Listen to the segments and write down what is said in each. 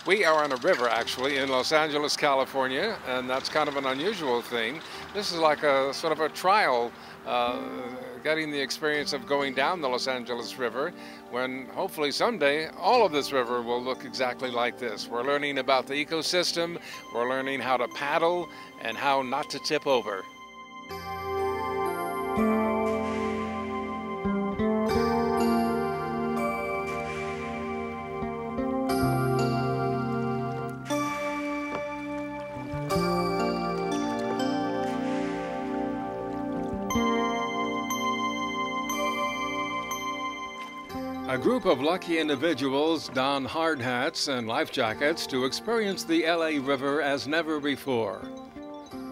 We are on a river actually in Los Angeles, California, and that's kind of an unusual thing. This is like a sort of a trial, uh, getting the experience of going down the Los Angeles River when hopefully someday all of this river will look exactly like this. We're learning about the ecosystem, we're learning how to paddle and how not to tip over. A group of lucky individuals don hard hats and life jackets to experience the LA River as never before.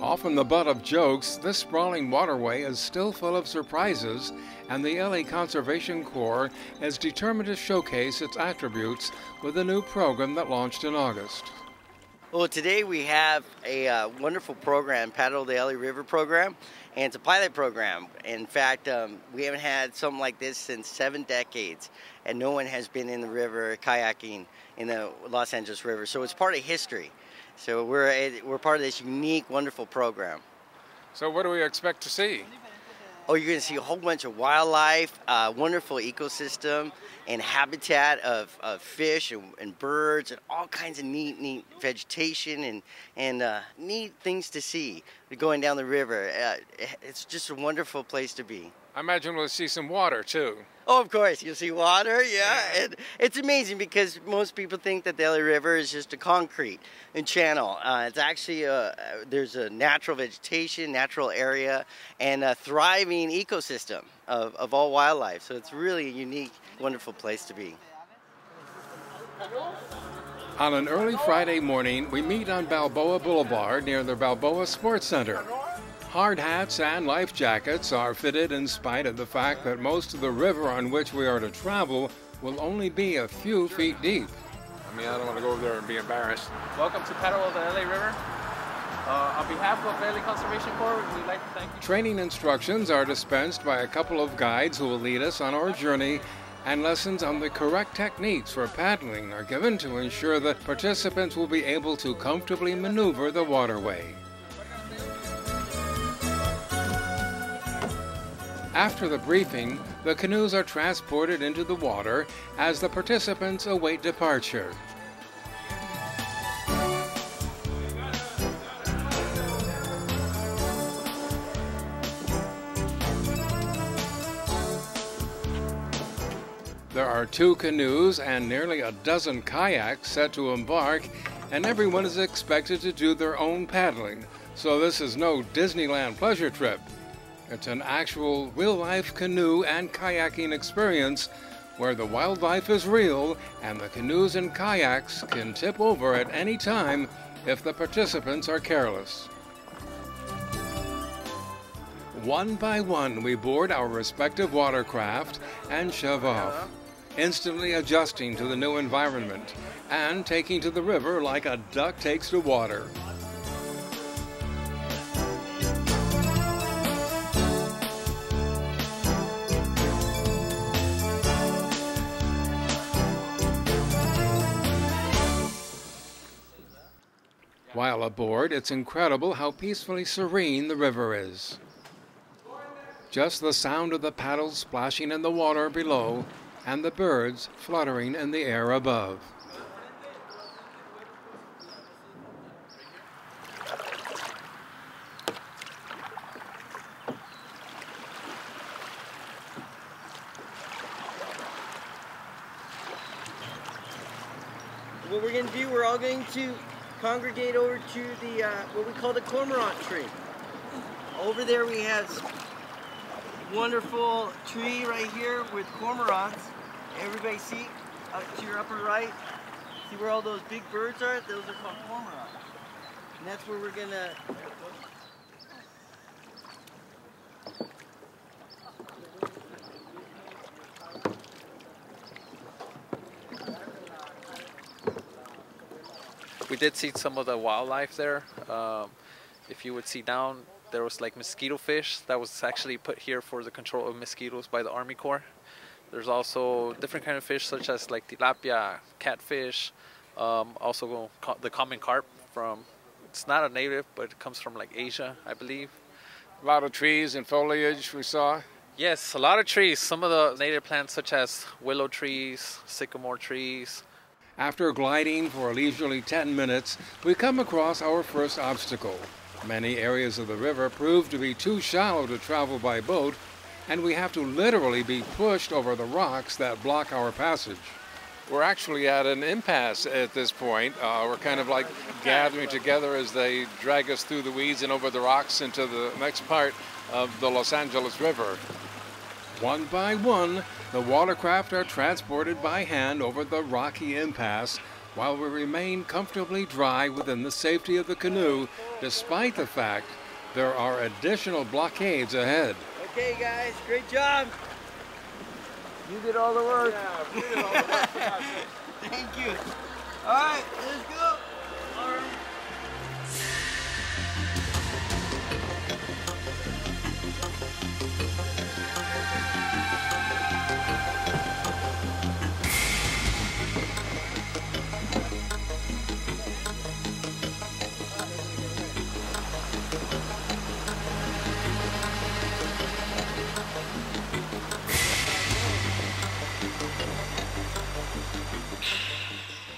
Often the butt of jokes, this sprawling waterway is still full of surprises, and the LA Conservation Corps is determined to showcase its attributes with a new program that launched in August. Well, today we have a wonderful program, Paddle the LA River program, and it's a pilot program. In fact, we haven't had something like this since 7 decades, and no one has been in the river kayaking in the Los Angeles River. So it's part of history. So we're part of this unique, wonderful program. So what do we expect to see? Oh, you're going to see a whole bunch of wildlife, wonderful ecosystem, and habitat of fish and birds, and all kinds of neat vegetation and neat things to see going down the river. It's just a wonderful place to be. I imagine we'll see some water too. Oh, of course, you'll see water, yeah. And it's amazing because most people think that the LA River is just a concrete and channel. It's actually, there's a natural vegetation, natural area, and a thriving ecosystem of all wildlife. So it's really a unique, wonderful place to be. On an early Friday morning, we meet on Balboa Boulevard near the Balboa Sports Center. Hard hats and life jackets are fitted in spite of the fact that most of the river on which we are to travel will only be a few feet deep. I mean, I don't want to go over there and be embarrassed. Welcome to Paddle of the LA River. On behalf of LA Conservation Corps, we'd like to thank you. Training instructions are dispensed by a couple of guides who will lead us on our journey, and lessons on the correct techniques for paddling are given to ensure that participants will be able to comfortably maneuver the waterway. After the briefing, the canoes are transported into the water as the participants await departure. There are 2 canoes and nearly a dozen kayaks set to embark, and everyone is expected to do their own paddling. So this is no Disneyland pleasure trip. It's an actual real-life canoe and kayaking experience where the wildlife is real and the canoes and kayaks can tip over at any time if the participants are careless. One by one, we board our respective watercraft and shove off, instantly adjusting to the new environment and taking to the river like a duck takes to water. While aboard, it's incredible how peacefully serene the river is. Just the sound of the paddles splashing in the water below and the birds fluttering in the air above. What we're going to do, we're all going to congregate over to the what we call the cormorant tree. Over there we have wonderful tree right here with cormorants. Everybody see up to your upper right? See where all those big birds are? Those are called cormorants. And that's where we're gonna We did see some of the wildlife there. If you would see down, there was like mosquito fish that was actually put here for the control of mosquitoes by the Army Corps. There's also different kind of fish such as like tilapia, catfish, Also the common carp from, it's not a native, but it comes from like Asia, I believe. A lot of trees and foliage we saw. Yes, a lot of trees. Some of the native plants such as willow trees, sycamore trees. After gliding for a leisurely 10 minutes, we come across our first obstacle. Many areas of the river prove to be too shallow to travel by boat, and we have to literally be pushed over the rocks that block our passage. We're actually at an impasse at this point. We're kind of like gathering together as they drag us through the weeds and over the rocks into the next part of the Los Angeles River. One by one, the watercraft are transported by hand over the rocky impasse while we remain comfortably dry within the safety of the canoe, despite the fact there are additional blockades ahead. Okay, guys, great job. You did all the work. Yeah, we did all the work. Thank you. All right, let's go. All right.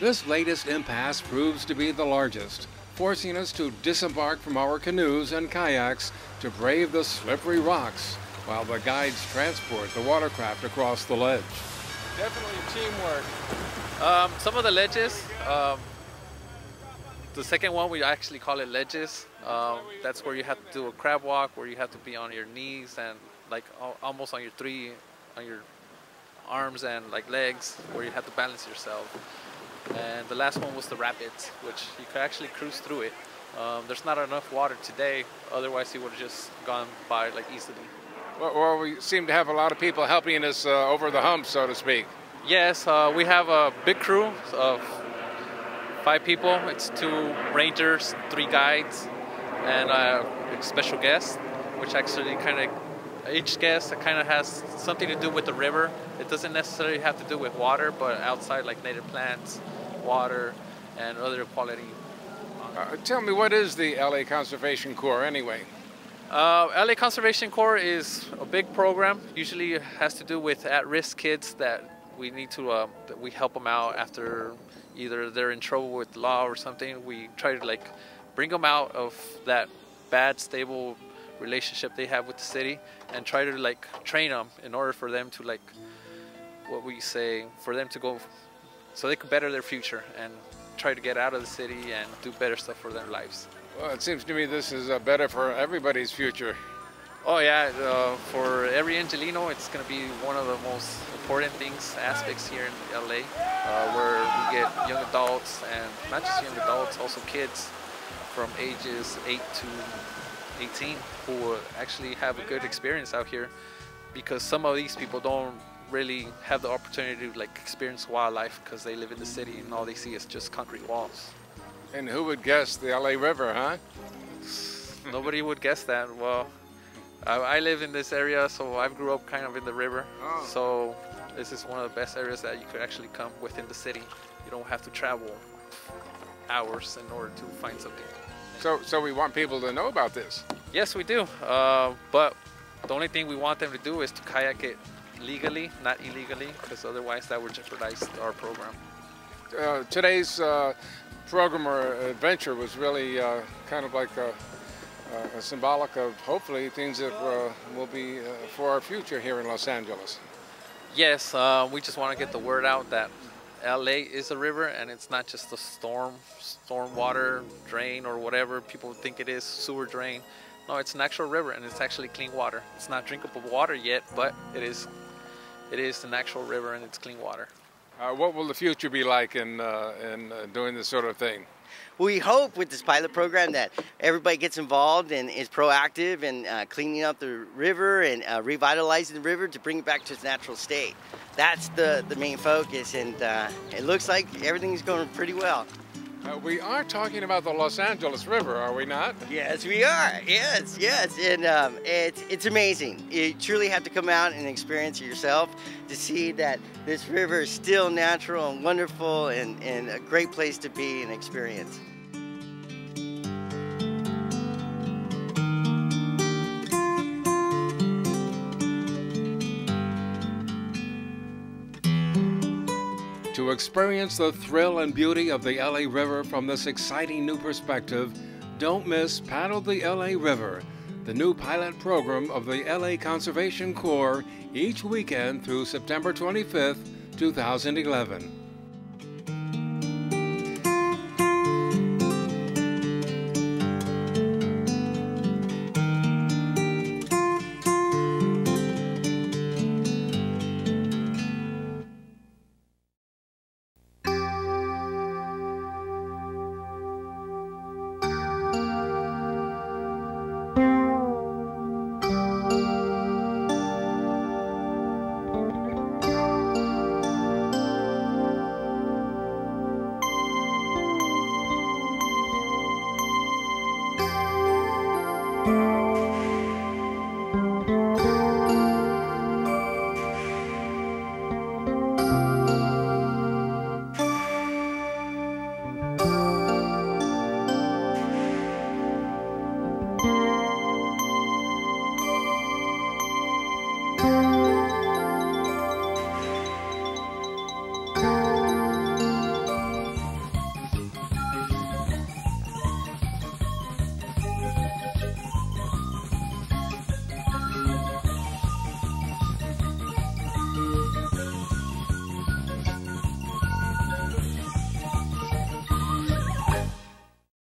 This latest impasse proves to be the largest, forcing us to disembark from our canoes and kayaks to brave the slippery rocks while the guides transport the watercraft across the ledge. Definitely teamwork. Some of the ledges, the second one we actually call it ledges. That's where you have to do a crab walk, where you have to be on your knees and like almost on your arms and like legs, where you have to balance yourself. And the last one was the rapids, which you could actually cruise through it. There's not enough water today, otherwise it would have just gone by like easily. Well, we seem to have a lot of people helping us over the hump, so to speak. Yes, we have a big crew of 5 people. It's 2 rangers, 3 guides, and a special guest, which actually each guest kind of has something to do with the river. It doesn't necessarily have to do with water, but outside like native plants, water, and other quality. Tell me, what is the LA Conservation Corps anyway? LA Conservation Corps is a big program. Usually it has to do with at-risk kids that we need to, that we help them out after either they're in trouble with law or something. We try to like bring them out of that bad, stable relationship they have with the city and try to like train them in order for them to like, what we say, for them to go so they can better their future and try to get out of the city and do better stuff for their lives. Well, it seems to me this is better for everybody's future. Oh yeah, for every Angelino, it's going to be one of the most important aspects here in LA, where we get young adults, and not just young adults, also kids from ages 8 to 18 who will actually have a good experience out here, because some of these people don't really have the opportunity to like experience wildlife because they live in the city and all they see is just concrete walls. And who would guess the LA River, huh? Nobody would guess that. Well, I live in this area, so I grew up kind of in the river. Oh. So this is one of the best areas that you could actually come within the city. You don't have to travel hours in order to find something. So we want people to know about this. Yes, we do. But the only thing we want them to do is to kayak it legally, not illegally, because otherwise that would jeopardize our program. Today's program or adventure was really kind of like a symbolic of hopefully things that will be for our future here in Los Angeles. Yes, we just want to get the word out that LA is a river, and it's not just a storm water drain or whatever people think it is, sewer drain. No, it's an actual river, and it's actually clean water. It's not drinkable water yet, but it is an actual river, and it's clean water. What will the future be like in doing this sort of thing? We hope with this pilot program that everybody gets involved and is proactive in cleaning up the river and revitalizing the river to bring it back to its natural state. That's the main focus, and it looks like everything's going pretty well. We are talking about the Los Angeles River, are we not? Yes, we are. Yes, yes, and it's amazing. You truly have to come out and experience it yourself to see that this river is still natural and wonderful, and a great place to be and experience. To experience the thrill and beauty of the LA River from this exciting new perspective, don't miss Paddle the LA River, the new pilot program of the LA Conservation Corps, each weekend through September 25th, 2011.